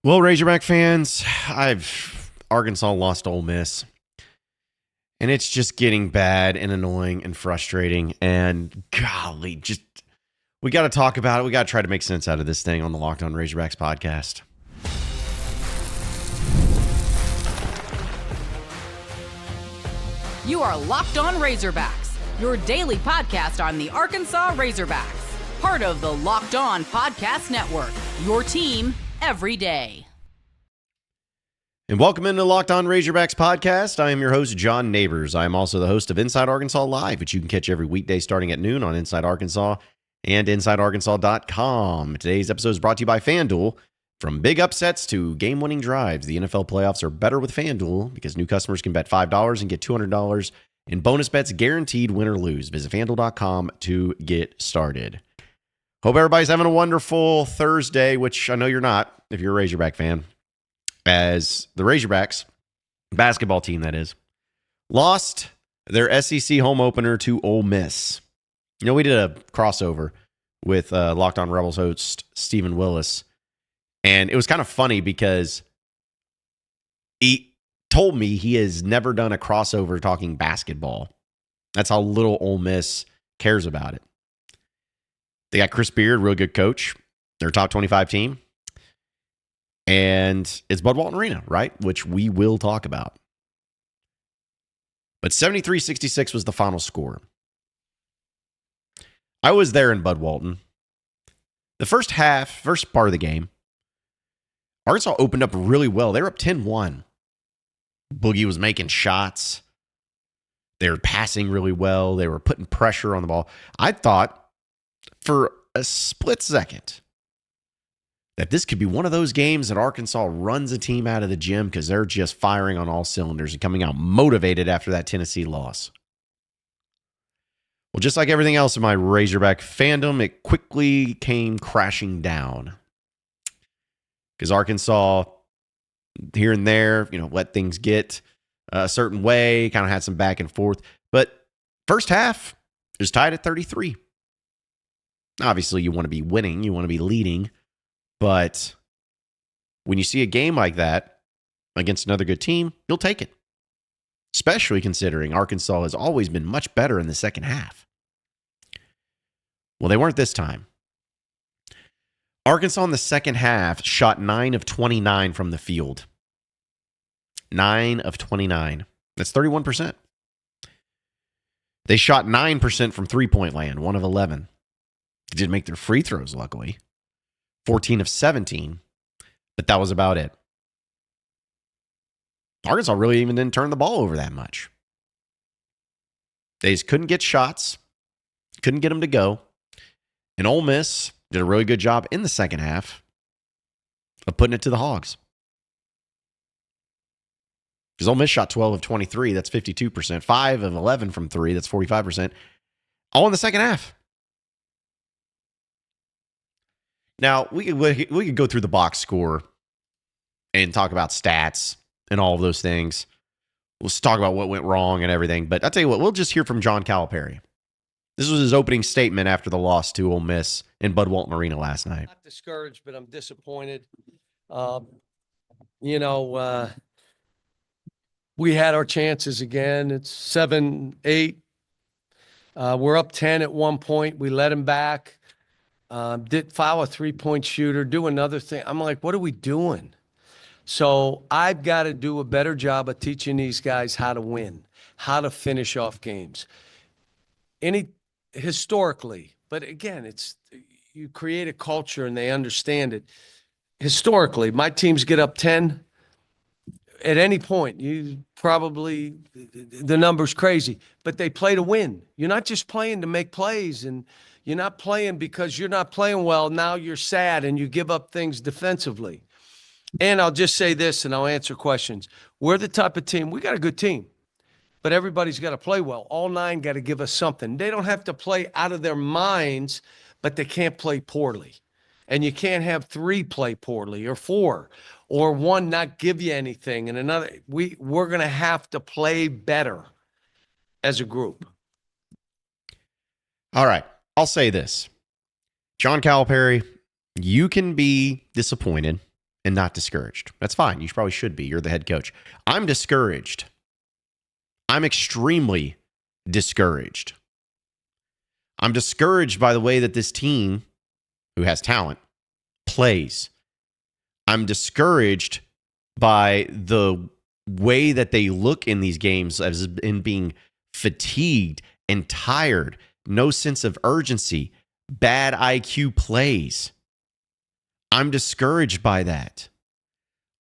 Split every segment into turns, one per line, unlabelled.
Well, Razorback fans, Arkansas lost to Ole Miss, and it's just getting bad and annoying and frustrating. And golly, just we got to talk about it. We got to try to make sense out of this thing on the Locked On Razorbacks podcast.
You are Locked On Razorbacks, your daily podcast on the Arkansas Razorbacks, part of the Locked On Podcast Network, your team every day.
And welcome into the Locked On Razorbacks podcast. I am your host, John Nabors. I am also the host of Inside Arkansas Live, which you can catch every weekday starting at noon on Inside Arkansas and InsideArkansas.com. Today's episode is brought to you by FanDuel. From big upsets to game-winning drives, the NFL playoffs are better with FanDuel because new customers can bet $5 and get $200 in bonus bets guaranteed win or lose. Visit FanDuel.com to get started. Hope everybody's having a wonderful Thursday, which I know you're not if you're a Razorback fan, as the Razorbacks, basketball team that is, lost their SEC home opener to Ole Miss. You know, we did a crossover with Locked On Rebels host Stephen Willis, and it was kind of funny because he told me he has never done a crossover talking basketball. That's how little Ole Miss cares about it. They got Chris Beard, real good coach. They're a top 25 team. And it's Bud Walton Arena, right? Which we will talk about. But 73-66 was the final score. I was there in Bud Walton. The first part of the game, Arkansas opened up really well. They were up 10-1. Boogie was making shots. They were passing really well. They were putting pressure on the ball. I thought for a split second that this could be one of those games that Arkansas runs a team out of the gym because they're just firing on all cylinders and coming out motivated after that Tennessee loss. Well, just like everything else in my Razorback fandom, it quickly came crashing down because Arkansas here and there, let things get a certain way, kind of had some back and forth. But first half is tied at 33. Obviously, you want to be winning, you want to be leading. But when you see a game like that against another good team, you'll take it. Especially considering Arkansas has always been much better in the second half. Well, they weren't this time. Arkansas in the second half shot 9 of 29 from the field. 9 of 29. That's 31%. They shot 9% from three-point land, 1 of 11. They didn't make their free throws, luckily. 14 of 17, but that was about it. Arkansas really even didn't turn the ball over that much. They just couldn't get shots, couldn't get them to go. And Ole Miss did a really good job in the second half of putting it to the Hogs. Because Ole Miss shot 12 of 23, that's 52%. 5 of 11 from 3, that's 45%. All in the second half. Now, we could go through the box score and talk about stats and all of those things. Let's talk about what went wrong and everything. But I'll tell you what, we'll just hear from John Calipari. This was his opening statement after the loss to Ole Miss in Bud Walton Arena last night.
Not discouraged, but I'm disappointed. We had our chances again. It's 7-8. We're up 10 at one point. We let him back. Did foul a three-point shooter, do another thing. I'm like, what are we doing? So I've got to do a better job of teaching these guys how to win, how to finish off games. Historically, but again, you create a culture and they understand it. Historically, my teams get up 10 at any point. The number's crazy, but they play to win. You're not just playing to make plays, and you're not playing because you're not playing well. Now you're sad and you give up things defensively. And I'll just say this and I'll answer questions. We're the type of team, we got a good team, but everybody's got to play well. All 9 got to give us something. They don't have to play out of their minds, but they can't play poorly. And you can't have 3 play poorly or 4 or 1 not give you anything. And another, we're going to have to play better as a group.
All right. I'll say this. John Calipari, you can be disappointed and not discouraged. That's fine. You probably should be. You're the head coach. I'm discouraged. I'm extremely discouraged. I'm discouraged by the way that this team, who has talent, plays. I'm discouraged by the way that they look in these games as in being fatigued and tired, no sense of urgency, bad IQ plays. I'm discouraged by that.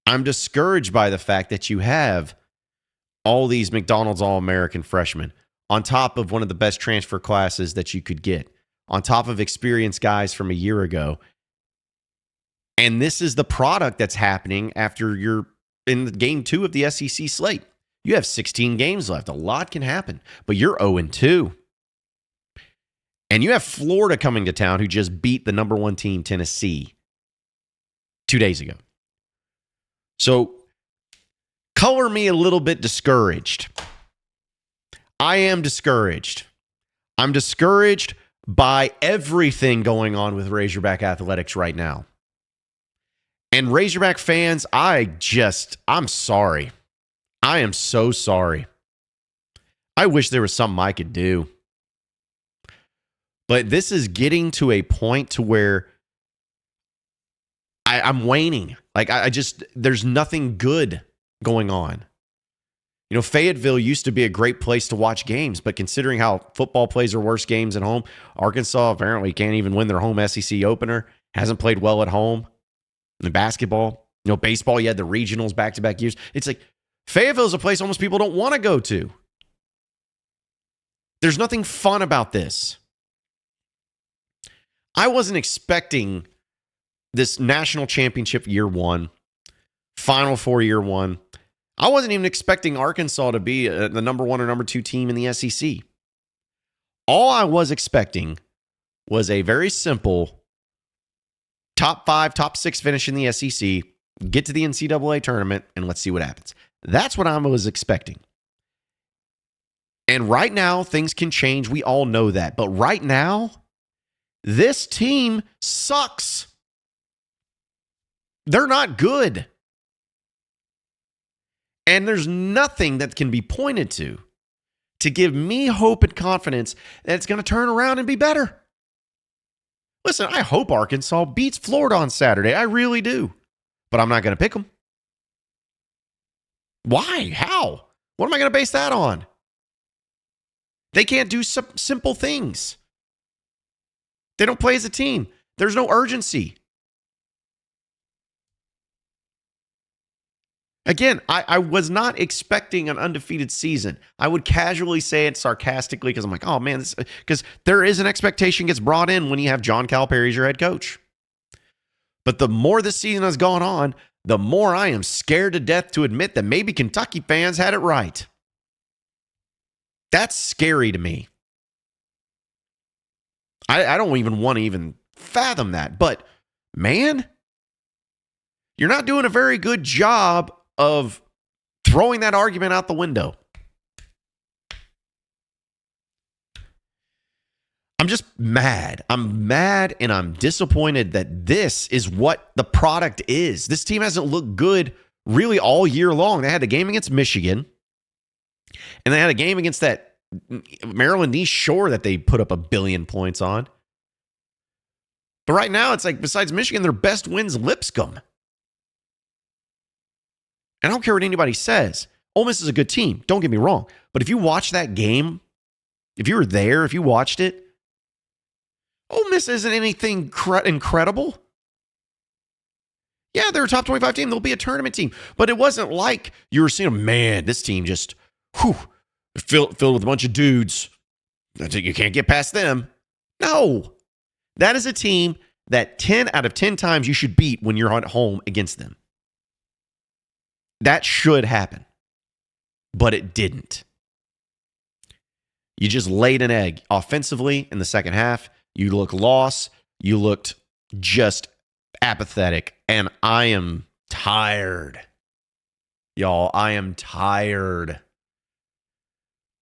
I'm discouraged by the fact that you have all these McDonald's All-American freshmen on top of one of the best transfer classes that you could get, on top of experienced guys from a year ago. And this is the product that's happening after you're in game 2 of the SEC slate. You have 16 games left. A lot can happen, but you're 0-2. And you have Florida coming to town, who just beat the number 1 team, Tennessee, 2 days ago. So color me a little bit discouraged. I am discouraged. I'm discouraged by everything going on with Razorback athletics right now. And Razorback fans, I'm sorry. I am so sorry. I wish there was something I could do. But this is getting to a point to where I'm waning. Like, there's nothing good going on. You know, Fayetteville used to be a great place to watch games, but considering how football plays their worst games at home, Arkansas apparently can't even win their home SEC opener, hasn't played well at home. In basketball, you know, baseball, you had the regionals back-to-back years. It's like Fayetteville's a place almost people don't want to go to. There's nothing fun about this. I wasn't expecting this national championship year 1, Final Four year 1. I wasn't even expecting Arkansas to be the number 1 or number 2 team in the SEC. All I was expecting was a very simple top 5, top 6 finish in the SEC, get to the NCAA tournament, and let's see what happens. That's what I was expecting. And right now, things can change. We all know that. But right now, this team sucks. They're not good. And there's nothing that can be pointed to give me hope and confidence that it's going to turn around and be better. Listen, I hope Arkansas beats Florida on Saturday. I really do. But I'm not going to pick them. Why? How? What am I going to base that on? They can't do simple things. They don't play as a team. There's no urgency. Again, I was not expecting an undefeated season. I would casually say it sarcastically because I'm like, oh man, because there is an expectation gets brought in when you have John Calipari as your head coach. But the more this season has gone on, the more I am scared to death to admit that maybe Kentucky fans had it right. That's scary to me. I don't even want to even fathom that. But man, you're not doing a very good job of throwing that argument out the window. I'm just mad. I'm mad and I'm disappointed that this is what the product is. This team hasn't looked good really all year long. They had a game against Michigan, and they had a game against that Maryland East Shore that they put up 1 billion points on. But right now, it's like, besides Michigan, their best win's Lipscomb. And I don't care what anybody says. Ole Miss is a good team. Don't get me wrong. But if you watch that game, if you were there, if you watched it, Ole Miss isn't anything incredible. Yeah, they're a top 25 team. They'll be a tournament team. But it wasn't like you were seeing, man, this team just filled with a bunch of dudes. You can't get past them. No. That is a team that 10 out of 10 times you should beat when you're at home against them. That should happen. But it didn't. You just laid an egg. Offensively, in the second half, you look lost. You looked just apathetic. And I am tired. Y'all, I am tired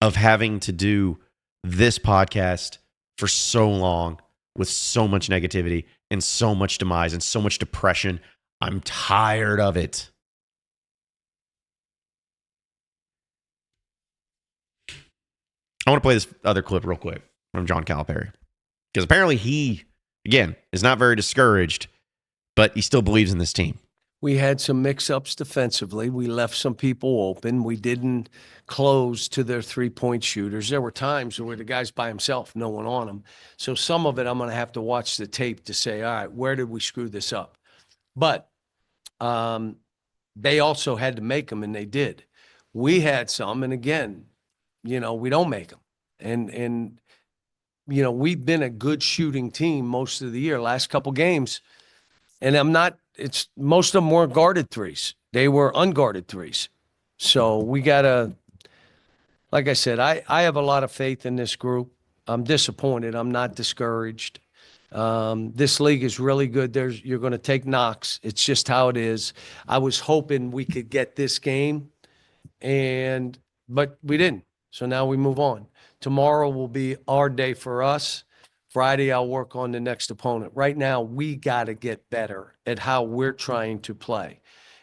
of having to do this podcast for so long with so much negativity and so much demise and so much depression. I'm tired of it. I want to play this other clip real quick from John Calipari. Because apparently he, again, is not very discouraged, but he still believes in this team.
We had some mix-ups defensively. We left some people open. We didn't close to their three-point shooters. There were times where the guy's by himself, no one on him. So some of it I'm going to have to watch the tape to say, all right, where did we screw this up? But they also had to make them, and they did. We had some, and again, we don't make them. And we've been a good shooting team most of the year, last couple games. And most of them weren't guarded threes. They were unguarded threes. So we got to, like I said, I have a lot of faith in this group. I'm disappointed. I'm not discouraged. This league is really good. You're going to take knocks. It's just how it is. I was hoping we could get this game, but we didn't. So now we move on. Tomorrow will be our day for us. Friday, I'll work on the next opponent. Right now, we got to get better at how we're trying to play.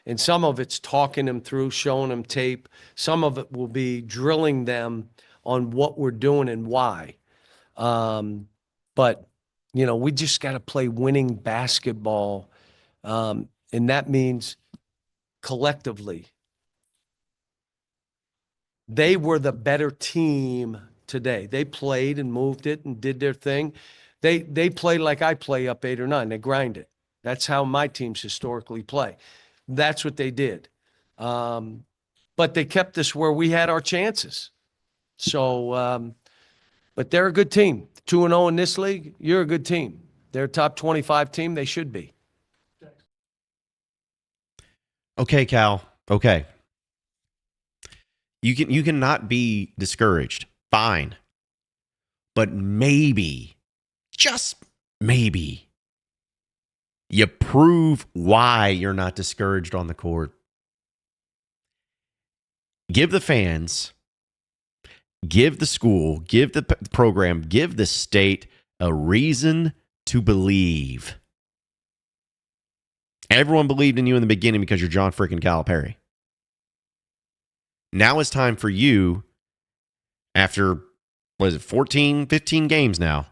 And some of it's talking them through, showing them tape. Some of it will be drilling them on what we're doing and why. But, we just got to play winning basketball. And that means collectively. They were the better team today. They played and moved it and did their thing. They play like I play up 8 or 9. They grind it. That's how my teams historically play. That's what they did. But they kept us where we had our chances. So, but they're a good team. 2-0 in this league, you're a good team. They're a top 25 team. They should be.
Okay, Cal. Okay. You can not be discouraged. Fine. But maybe, just maybe, you prove why you're not discouraged on the court. Give the fans, give the school, give the program, give the state a reason to believe. Everyone believed in you in the beginning because you're John freaking Calipari. Now it's time for you, after, 14, 15 games now.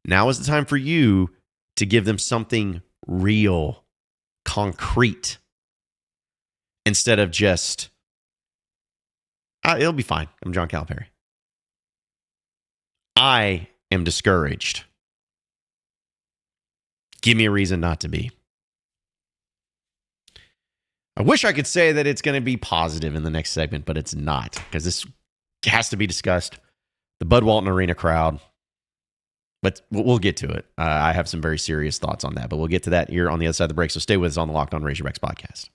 Now is the time for you to give them something real, concrete, instead of just, it'll be fine. I'm John Calipari. I am discouraged. Give me a reason not to be. I wish I could say that it's going to be positive in the next segment, but it's not, because this has to be discussed. The Bud Walton Arena crowd. But we'll get to it. I have some very serious thoughts on that, but we'll get to that here on the other side of the break. So stay with us on the Locked On Razorbacks podcast.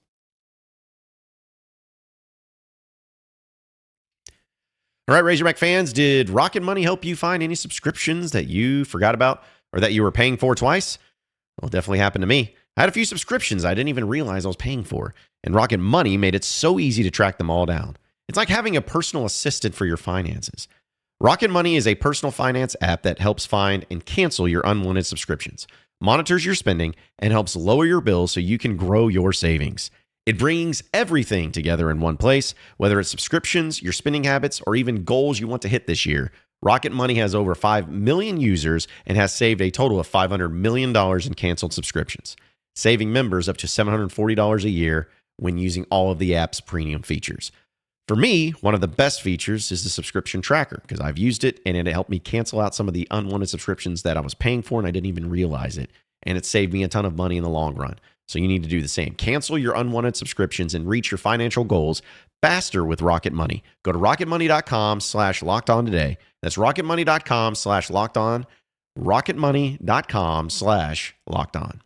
All right, Razorback fans, did Rocket Money help you find any subscriptions that you forgot about or that you were paying for twice? Well, it definitely happened to me. I had a few subscriptions I didn't even realize I was paying for, and Rocket Money made it so easy to track them all down. It's like having a personal assistant for your finances. Rocket Money is a personal finance app that helps find and cancel your unwanted subscriptions, monitors your spending, and helps lower your bills so you can grow your savings. It brings everything together in one place, whether it's subscriptions, your spending habits, or even goals you want to hit this year. Rocket Money has over 5 million users and has saved a total of $500 million in canceled subscriptions, saving members up to $740 a year when using all of the app's premium features. For me, one of the best features is the subscription tracker, because I've used it and it helped me cancel out some of the unwanted subscriptions that I was paying for and I didn't even realize it. And it saved me a ton of money in the long run. So you need to do the same. Cancel your unwanted subscriptions and reach your financial goals faster with Rocket Money. Go to rocketmoney.com/lockedon today. That's rocketmoney.com/lockedon. rocketmoney.com/lockedon.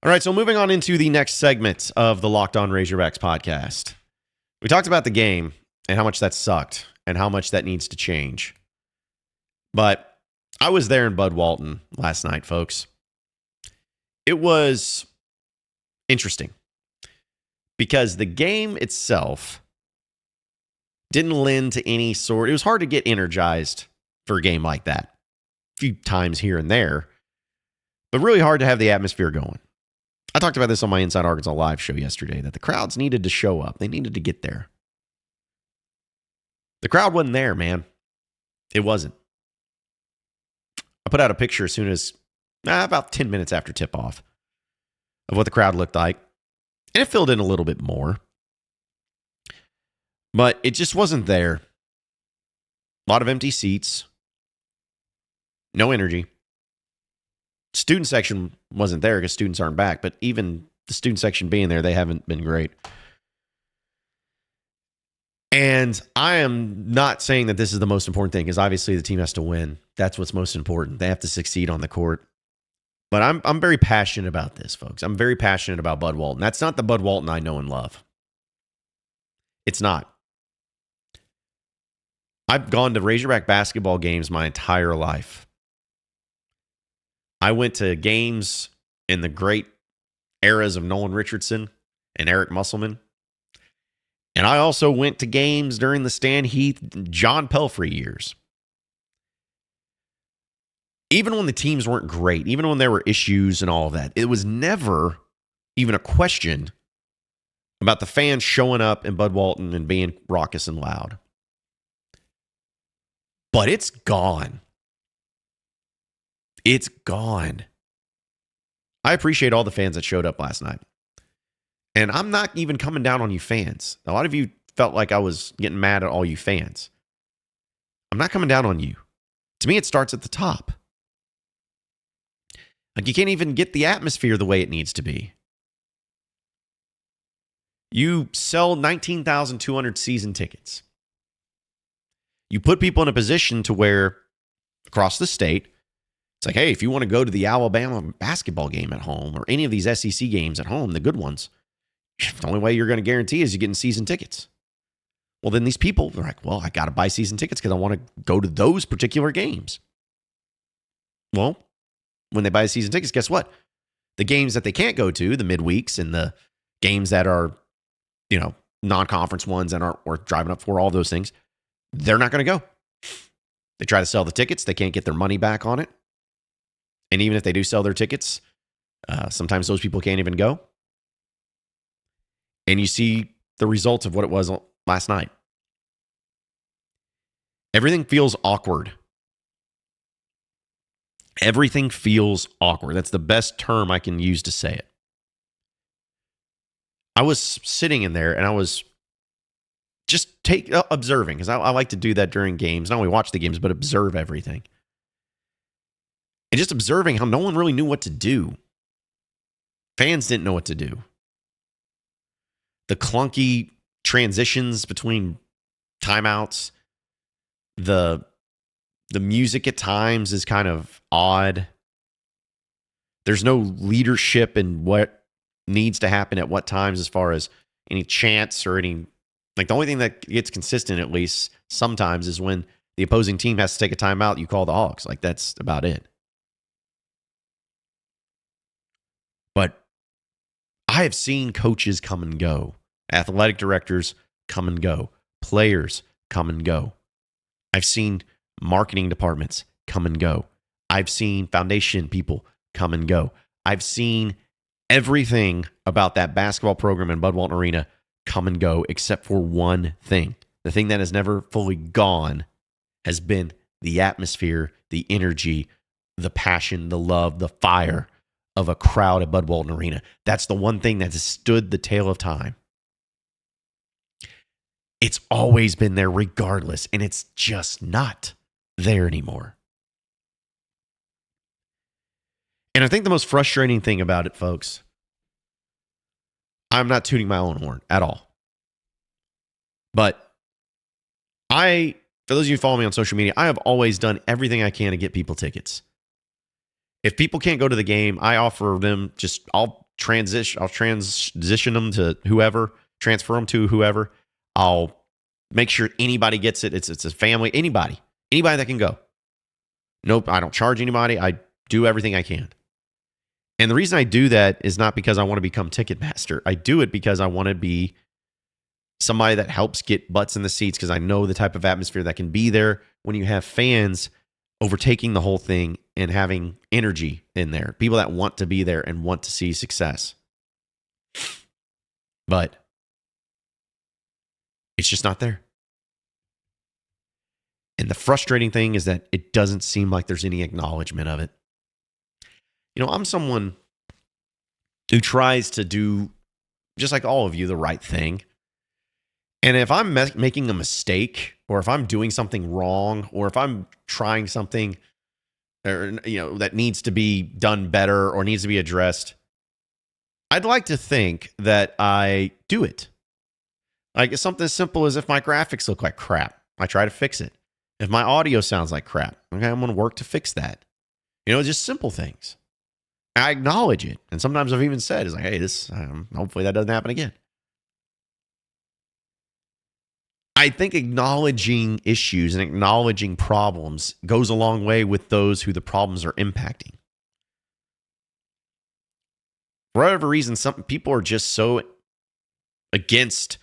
All right, so moving on into the next segment of the Locked On Razorbacks podcast. We talked about the game and how much that sucked and how much that needs to change. But I was there in Bud Walton last night, folks. It was interesting because the game itself didn't lend to any sort. It was hard to get energized for a game like that. few times here and there, but really hard to have the atmosphere going. I talked about this on my Inside Arkansas Live show yesterday, that the crowds needed to show up. They needed to get there. The crowd wasn't there, man. It wasn't. I put out a picture as soon as about 10 minutes after tip-off of what the crowd looked like. And it filled in a little bit more. But it just wasn't there. A lot of empty seats. No energy. Student section wasn't there because students aren't back. But even the student section being there, they haven't been great. And I am not saying that this is the most important thing, because obviously the team has to win. That's what's most important. They have to succeed on the court. But I'm very passionate about this, folks. I'm very passionate about Bud Walton. That's not the Bud Walton I know and love. It's not. I've gone to Razorback basketball games my entire life. I went to games in the great eras of Nolan Richardson and Eric Musselman. And I also went to games during the Stan Heath, John Pelfrey years. Even when the teams weren't great, even when there were issues and all of that, it was never even a question about the fans showing up in Bud Walton and being raucous and loud. But it's gone. It's gone. I appreciate all the fans that showed up last night. And I'm not even coming down on you fans. A lot of you felt like I was getting mad at all you fans. I'm not coming down on you. To me, it starts at the top. Like, you can't even get the atmosphere the way it needs to be. You sell 19,200 season tickets. You put people in a position to where, across the state, it's like, hey, if you want to go to the Alabama basketball game at home or any of these SEC games at home, the good ones, the only way you're going to guarantee is you're getting season tickets. Well, then these people are like, well, I got to buy season tickets because I want to go to those particular games. Well, when they buy season tickets, guess what? The games that they can't go to, the midweeks and the games that are, non-conference ones that aren't worth driving up for, all those things, they're not going to go. They try to sell the tickets. They can't get their money back on it. And even if they do sell their tickets, sometimes those people can't even go. And you see the results of what it was last night. Everything feels awkward. Everything feels awkward. That's the best term I can use to say it. I was sitting in there and I was just observing, because I like to do that during games. Not only watch the games, but observe everything. And just observing how no one really knew what to do. Fans didn't know what to do. The clunky transitions between timeouts. The music at times is kind of odd. There's no leadership in what needs to happen at what times as far as any chants or any... Like, the only thing that gets consistent, at least sometimes, is when the opposing team has to take a timeout, you call the Hawks. Like, that's about it. But I have seen coaches come and go. Athletic directors come and go. Players come and go. I've seen marketing departments come and go. I've seen foundation people come and go. I've seen everything about that basketball program in Bud Walton Arena come and go, except for one thing. The thing that has never fully gone has been the atmosphere, the energy, the passion, the love, the fire of a crowd at Bud Walton Arena. That's the one thing that has stood the tale of time. It's always been there regardless, and it's just not there anymore. And I think the most frustrating thing about it, folks, I'm not tooting my own horn at all. But for those of you who follow me on social media, I have always done everything I can to get people tickets. If people can't go to the game, I offer them I'll transition them to whoever, transfer them to whoever. I'll make sure anybody gets it. It's a family, anybody that can go. Nope, I don't charge anybody. I do everything I can. And the reason I do that is not because I want to become Ticketmaster. I do it because I want to be somebody that helps get butts in the seats, because I know the type of atmosphere that can be there when you have fans overtaking the whole thing and having energy in there. People that want to be there and want to see success. But it's just not there. And the frustrating thing is that it doesn't seem like there's any acknowledgement of it. You know, I'm someone who tries to do, just like all of you, the right thing. And if I'm making a mistake, or if I'm doing something wrong, or if I'm trying something that needs to be done better or needs to be addressed, I'd like to think that I do it. Like something as simple as if my graphics look like crap, I try to fix it. If my audio sounds like crap, okay, I'm going to work to fix that. Just simple things. I acknowledge it. And sometimes I've even said, hey, this, hopefully that doesn't happen again. I think acknowledging issues and acknowledging problems goes a long way with those who the problems are impacting. For whatever reason, some people are just so against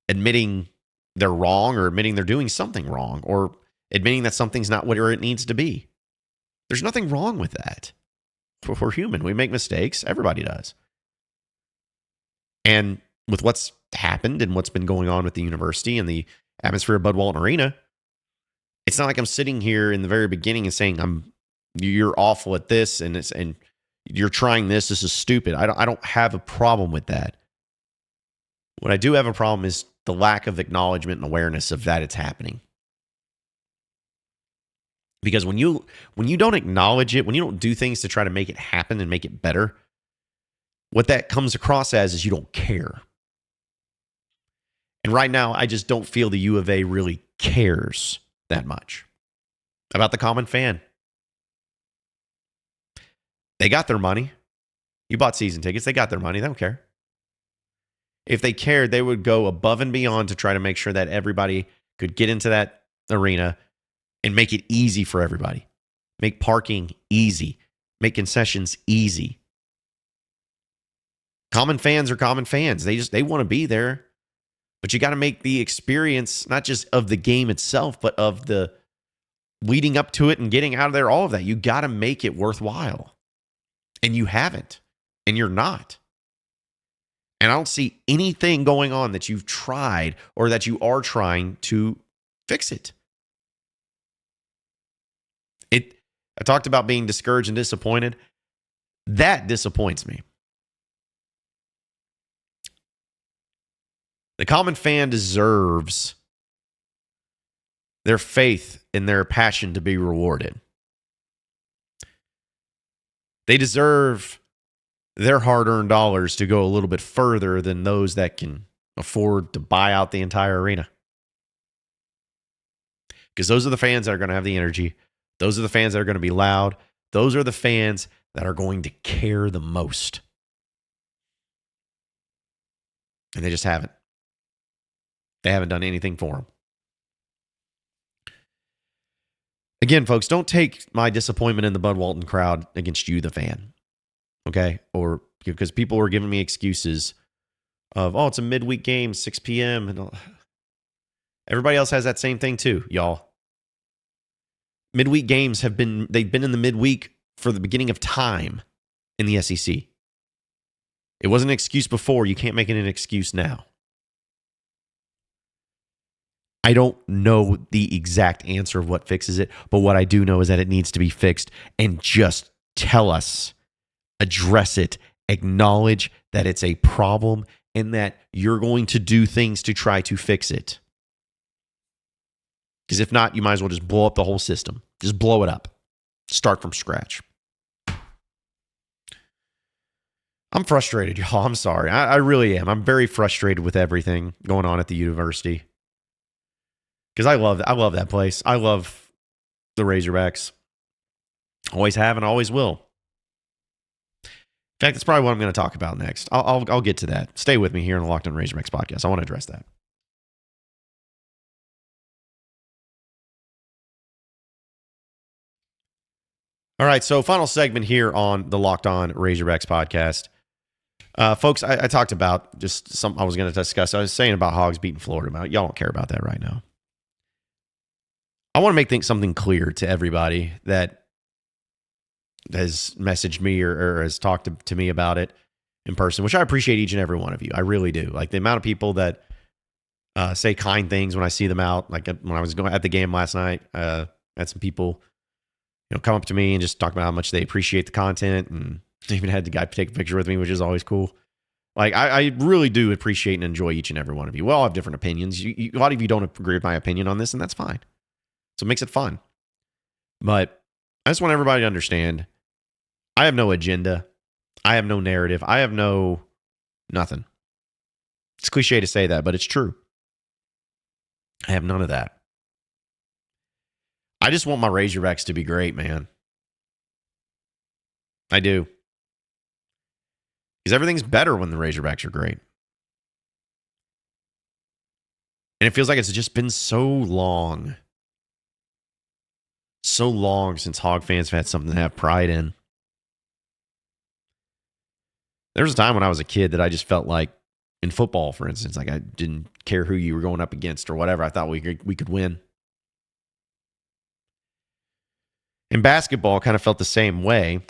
admitting they're wrong, or admitting they're doing something wrong, or admitting that something's not where it needs to be. There's nothing wrong with that. We're human. We make mistakes. Everybody does. And with what's happened and what's been going on with the university and the atmosphere of Bud Walton Arena, it's not like I'm sitting here in the very beginning and saying you're awful at this and you're trying this. This is stupid. I don't have a problem with that. What I do have a problem is the lack of acknowledgement and awareness of that it's happening. Because when you don't acknowledge it, when you don't do things to try to make it happen and make it better, what that comes across as is you don't care. And right now, I just don't feel the U of A really cares that much about the common fan. They got their money. You bought season tickets. They got their money. They don't care. If they cared, they would go above and beyond to try to make sure that everybody could get into that arena and make it easy for everybody. Make parking easy. Make concessions easy. Common fans are common fans. They want to be there. But you got to make the experience, not just of the game itself, but of the leading up to it and getting out of there, all of that. You got to make it worthwhile. And you haven't. And you're not. And I don't see anything going on that you've tried or that you are trying to fix it. I talked about being discouraged and disappointed. That disappoints me. The common fan deserves their faith and their passion to be rewarded. They deserve their hard-earned dollars to go a little bit further than those that can afford to buy out the entire arena. Because those are the fans that are going to have the energy. Those are the fans that are going to be loud. Those are the fans that are going to care the most. And they just haven't. They haven't done anything for them. Again, folks, don't take my disappointment in the Bud Walton crowd against you, the fan. Okay? Or because people were giving me excuses of, it's a midweek game, 6 p.m. And everybody else has that same thing too, y'all. Midweek games they've been in the midweek for the beginning of time in the SEC. It wasn't an excuse before. You can't make it an excuse now. I don't know the exact answer of what fixes it, but what I do know is that it needs to be fixed, and just tell us, address it, acknowledge that it's a problem and that you're going to do things to try to fix it. Because if not, you might as well just blow up the whole system. Just blow it up. Start from scratch. I'm frustrated, y'all. I'm sorry. I really am. I'm very frustrated with everything going on at the university. Because I love that place. I love the Razorbacks. Always have and always will. In fact, that's probably what I'm going to talk about next. I'll get to that. Stay with me here on the Locked On Razorbacks podcast. I want to address that. All right, so final segment here on the Locked On Razorbacks podcast. Folks, I talked about just something I was going to discuss. I was saying about Hogs beating Florida. Y'all don't care about that right now. I want to make something clear to everybody that has messaged me or has talked to me about it in person, which I appreciate each and every one of you. I really do. Like the amount of people that say kind things when I see them out. Like when I was going at the game last night, had some people, come up to me and just talk about how much they appreciate the content, and even had the guy take a picture with me, which is always cool. Like I really do appreciate and enjoy each and every one of you. We all have different opinions. A lot of you don't agree with my opinion on this, and that's fine. So it makes it fun. But I just want everybody to understand, I have no agenda. I have no narrative. I have no nothing. It's cliche to say that, but it's true. I have none of that. I just want my Razorbacks to be great, man. I do. Because everything's better when the Razorbacks are great. And it feels like it's just been so long since Hog fans have had something to have pride in. There was a time when I was a kid that I just felt like, in football, for instance, like I didn't care who you were going up against or whatever. I thought we could win. In basketball, kind of felt the same way,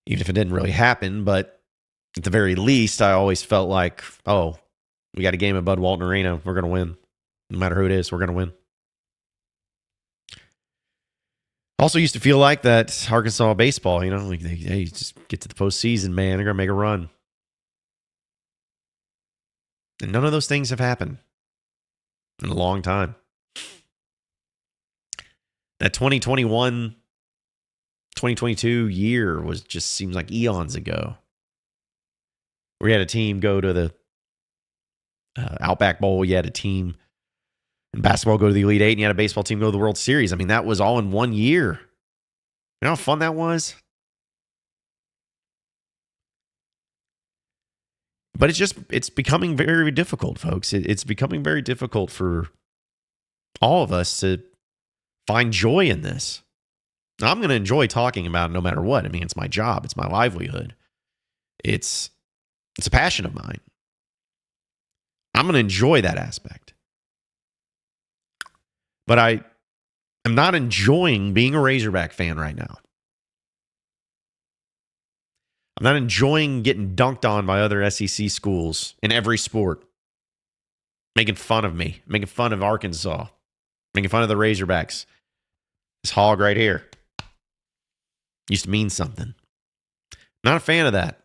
even if it didn't really happen. But at the very least, I always felt like, oh, we got a game at Bud Walton Arena. We're going to win. No matter who it is, we're going to win. Also used to feel like that Arkansas baseball, like they just get to the postseason, man. They're going to make a run. And none of those things have happened in a long time. That 2021, 2022 year just seems like eons ago. We had a team go to the Outback Bowl. You had a team in basketball go to the Elite Eight, and you had a baseball team go to the World Series. I mean, that was all in one year. You know how fun that was? But it's becoming very difficult, folks. It's becoming very difficult for all of us to find joy in this. Now, I'm going to enjoy talking about it no matter what. I mean, it's my job. It's my livelihood. It's a passion of mine. I'm going to enjoy that aspect. But I am not enjoying being a Razorback fan right now. I'm not enjoying getting dunked on by other SEC schools in every sport. Making fun of me. Making fun of Arkansas. Making fun of the Razorbacks. This hog right here used to mean something. Not a fan of that.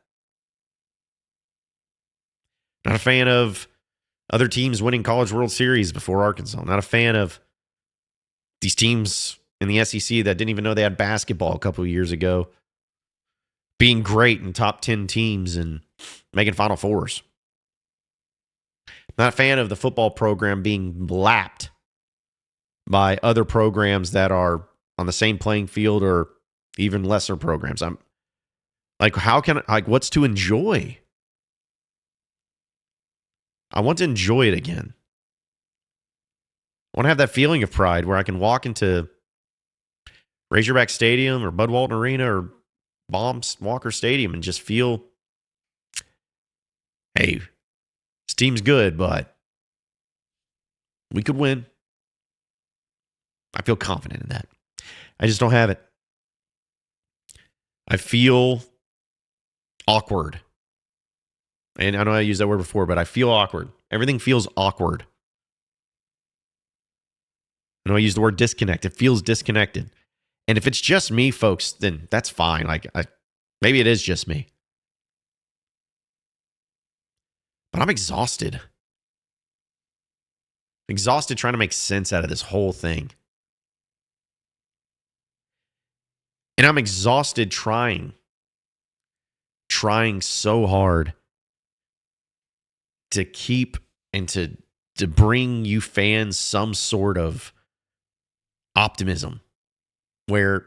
Not a fan of other teams winning College World Series before Arkansas. Not a fan of these teams in the SEC that didn't even know they had basketball a couple of years ago being great in top 10 teams and making Final Fours. Not a fan of the football program being lapped by other programs that are on the same playing field or even lesser programs. I'm like, what's to enjoy? I want to enjoy it again. I want to have that feeling of pride where I can walk into Razorback Stadium or Bud Walton Arena or Walker Stadium and just feel, hey, this team's good, but we could win. I feel confident in that. I just don't have it. I feel awkward. And I know I used that word before, but I feel awkward. Everything feels awkward. I know I used the word disconnect. It feels disconnected. And if it's just me, folks, then that's fine. Maybe it is just me. But I'm exhausted. Exhausted trying to make sense out of this whole thing. And I'm exhausted trying so hard to keep and to bring you fans some sort of optimism. Where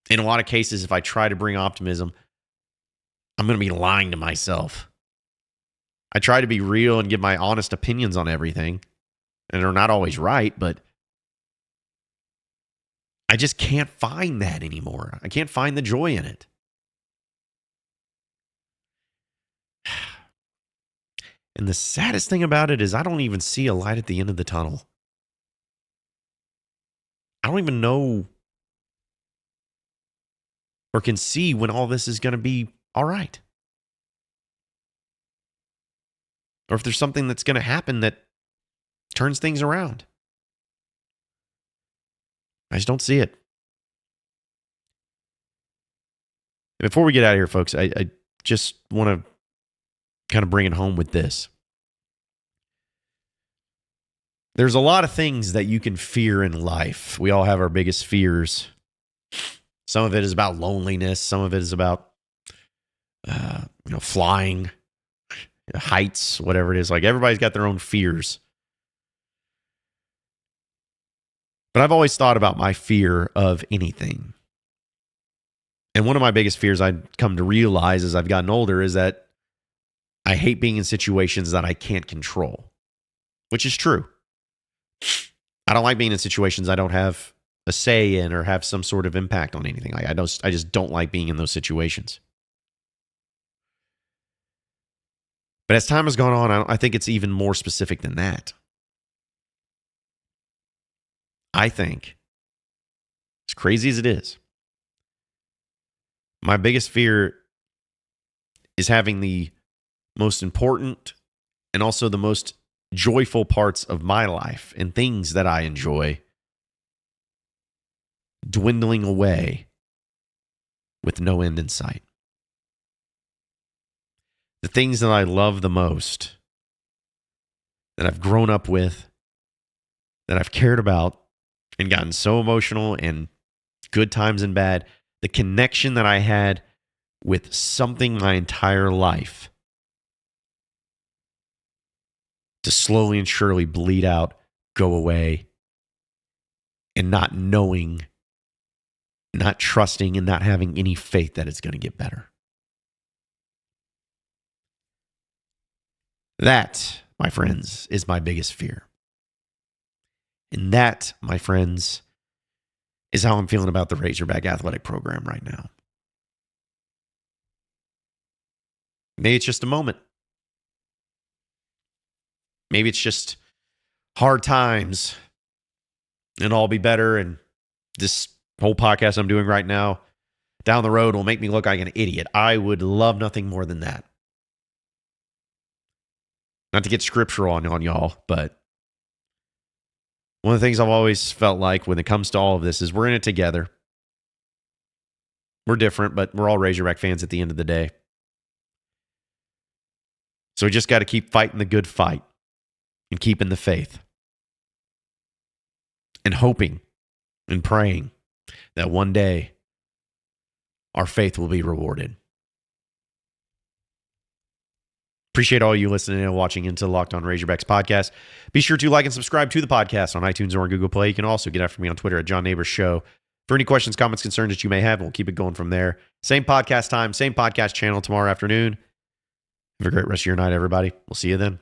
in a lot of cases, if I try to bring optimism, I'm going to be lying to myself. I try to be real and give my honest opinions on everything. And they're not always right, but I just can't find that anymore. I can't find the joy in it. And the saddest thing about it is I don't even see a light at the end of the tunnel. I don't even know or can see when all this is going to be all right. Or if there's something that's going to happen that turns things around. I just don't see it. Before we get out of here, folks, I just want to kind of bring it home with this. There's a lot of things that you can fear in life. We all have our biggest fears. Some of it is about loneliness. Some of it is about, flying, heights, whatever it is. Like, everybody's got their own fears. But I've always thought about my fear of anything. And one of my biggest fears I've come to realize as I've gotten older is that I hate being in situations that I can't control, which is true. I don't like being in situations I don't have a say in or have some sort of impact on anything. Like, I just don't like being in those situations. But as time has gone on, I think it's even more specific than that. I think, as crazy as it is, my biggest fear is having the most important and also the most joyful parts of my life and things that I enjoy dwindling away with no end in sight. The things that I love the most, that I've grown up with, that I've cared about and gotten so emotional and good times and bad, the connection that I had with something my entire life to slowly and surely bleed out, go away, and not knowing, not trusting, and not having any faith that it's going to get better. That, my friends, is my biggest fear. And that, my friends, is how I'm feeling about the Razorback athletic program right now. Maybe it's just a moment. Maybe it's just hard times and all be better. And this whole podcast I'm doing right now down the road will make me look like an idiot. I would love nothing more than that. Not to get scriptural on y'all, but one of the things I've always felt like when it comes to all of this is we're in it together. We're different, but we're all Razorback fans at the end of the day. So we just got to keep fighting the good fight and keeping the faith and hoping and praying that one day our faith will be rewarded. Appreciate all you listening and watching into the Locked On Razorbacks podcast. Be sure to like and subscribe to the podcast on iTunes or on Google Play. You can also get after me on Twitter at John Nabors Show for any questions, comments, concerns that you may have. We'll keep it going from there. Same podcast time, same podcast channel tomorrow afternoon. Have a great rest of your night, everybody. We'll see you then.